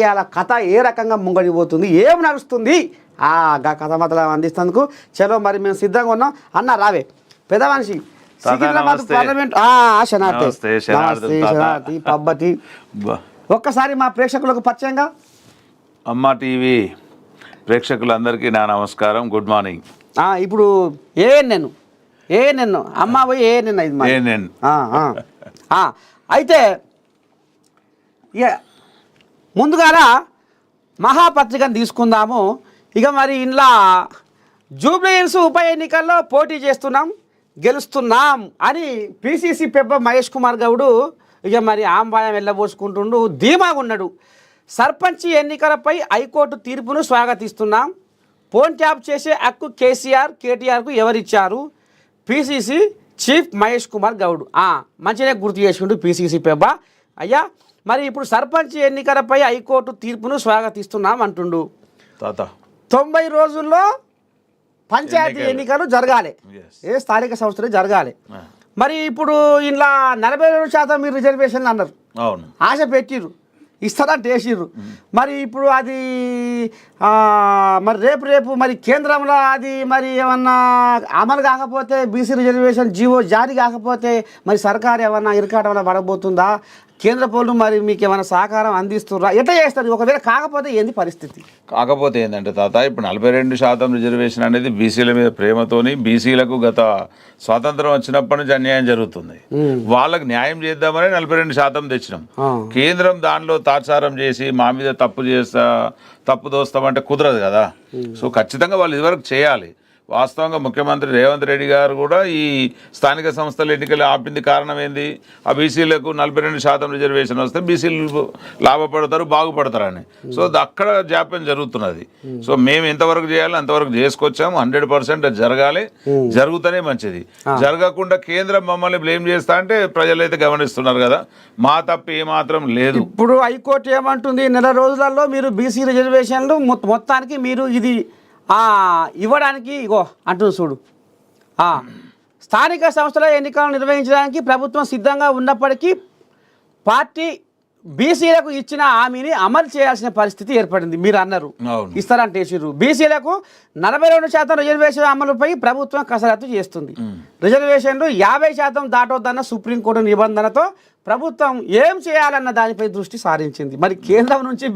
ఇవాళ కథ ఏ రకంగా ముంగడిపోతుంది, ఏం నడుస్తుంది, కథ మాత్రం అందిస్తేందుకు చలో మరి మేము సిద్ధంగా ఉన్నాం. అన్న రావే పెద్ద మనిషి సికింద్రాబాద్ పార్లమెంట్ శనార్థి పబ్బతి ఒక్కసారి మా ప్రేక్షకులకు పరిచయంగా. అమ్మ టీవీ ప్రేక్షకులందరికీ నా నమస్కారం, గుడ్ మార్నింగ్. ఇప్పుడు ఏఎన్ఎన్ అమ్మ పోయి ఏఎన్ఎన్ ఏఎన్ఎన్ అయితే ముందుగాల మహాపత్రికను తీసుకుందాము. ఇక మరి ఇంట్లో జూబ్లీహిల్స్ ఉప ఎన్నికల్లో పోటీ చేస్తున్నాం, గెలుస్తున్నాం అని పిసిసి పెబ్బ మహేష్ కుమార్ గౌడు ఇక మరి ఆంబాయం వెళ్ళబోసుకుంటుండు, ధీమాగా ఉన్నాడు. సర్పంచ్ ఎన్నికలపై హైకోర్టు తీర్పును స్వాగతిస్తున్నాం, ఫోన్ ట్యాప్ చేసే హక్కు కేటీఆర్కు ఎవరిచ్చారు? పిసిసి చీఫ్ మహేష్ కుమార్ గౌడ్ మంచిగా గుర్తు చేసుకుంటూ పిసిసి పెబ్బ అయ్యా మరి ఇప్పుడు సర్పంచ్ ఎన్నికలపై హైకోర్టు తీర్పును స్వాగతిస్తున్నాం అంటుండు. 90 రోజుల్లో పంచాయతీ ఎన్నికలు జరగాలి, ఏ స్థానిక సంస్థలు జరగాలి. మరి ఇప్పుడు ఇలా 42% మీరు రిజర్వేషన్లు అన్నారు, ఆశ పెట్టిర్రు, ఇస్తారంటే వేసిర్రు. మరి ఇప్పుడు అది మరి రేపు మరి కేంద్రంలో అది మరి ఏమన్నా అమలు కాకపోతే బీసీ రిజర్వేషన్ జీవో జారీ కాకపోతే మరి సర్కారు ఏమన్నా ఇరకాటం పడబోతుందా? కేంద్ర పౌరులు మరి మీకు ఏమైనా సహకారం అందిస్తుర్రా? ఎట్లా చేస్తారు ఒకవేళ కాకపోతే ఏంది పరిస్థితి? కాకపోతే ఏంటంటే ఇప్పుడు 42% రిజర్వేషన్ అనేది బీసీల మీద ప్రేమతోని, బీసీలకు గత స్వాతంత్రం వచ్చినప్పటి నుంచి అన్యాయం జరుగుతుంది, వాళ్ళకి న్యాయం చేద్దామని 42% తెచ్చినాం. కేంద్రం దానిలో తాత్సారం చేసి మా మీద తప్పు దోస్తామంటే కుదరదు కదా. సో ఖచ్చితంగా వాళ్ళు ఇదివరకు చేయాలి. వాస్తవంగా ముఖ్యమంత్రి రేవంత్ రెడ్డి గారు కూడా ఈ స్థానిక సంస్థల ఎన్నికలు ఆపింది కారణం ఏంది? ఆ బీసీలకు 42% రిజర్వేషన్ వస్తే బీసీలు లాభపడతారు, బాగుపడతారని. సో అక్కడ జాప్యం జరుగుతున్నది. సో మేము ఎంతవరకు చేయాలి అంతవరకు చేసుకొచ్చాము. 100% జరగాలి, జరుగుతూనే మంచిది. జరగకుండా కేంద్రం మమ్మల్ని బ్లేమ్ చేస్తా అంటే ప్రజలైతే గమనిస్తున్నారు కదా, మా తప్పు ఏమాత్రం లేదు. ఇప్పుడు హైకోర్టు ఏమంటుంది, నెల రోజులలో మీరు బీసీ రిజర్వేషన్లు మొత్తానికి మీరు ఇది ఇవ్వడానికి ఇగో అంటుంది చూడు. స్థానిక సంస్థల ఎన్నికలను నిర్వహించడానికి ప్రభుత్వం సిద్ధంగా ఉన్నప్పటికీ పార్టీ బీసీలకు ఇచ్చిన హామీని అమలు చేయాల్సిన పరిస్థితి ఏర్పడింది. మీరు అన్నారు ఇస్తారంటే బీసీలకు 42% రిజర్వేషన్ అమలుపై ప్రభుత్వం కసరత్తు చేస్తుంది. రిజర్వేషన్లు 50% దాటొద్దన్న సుప్రీంకోర్టు నిబంధనతో ప్రభుత్వం ఏం చేయాలన్న దానిపై దృష్టి సారించింది. మరి కేంద్రం నుంచి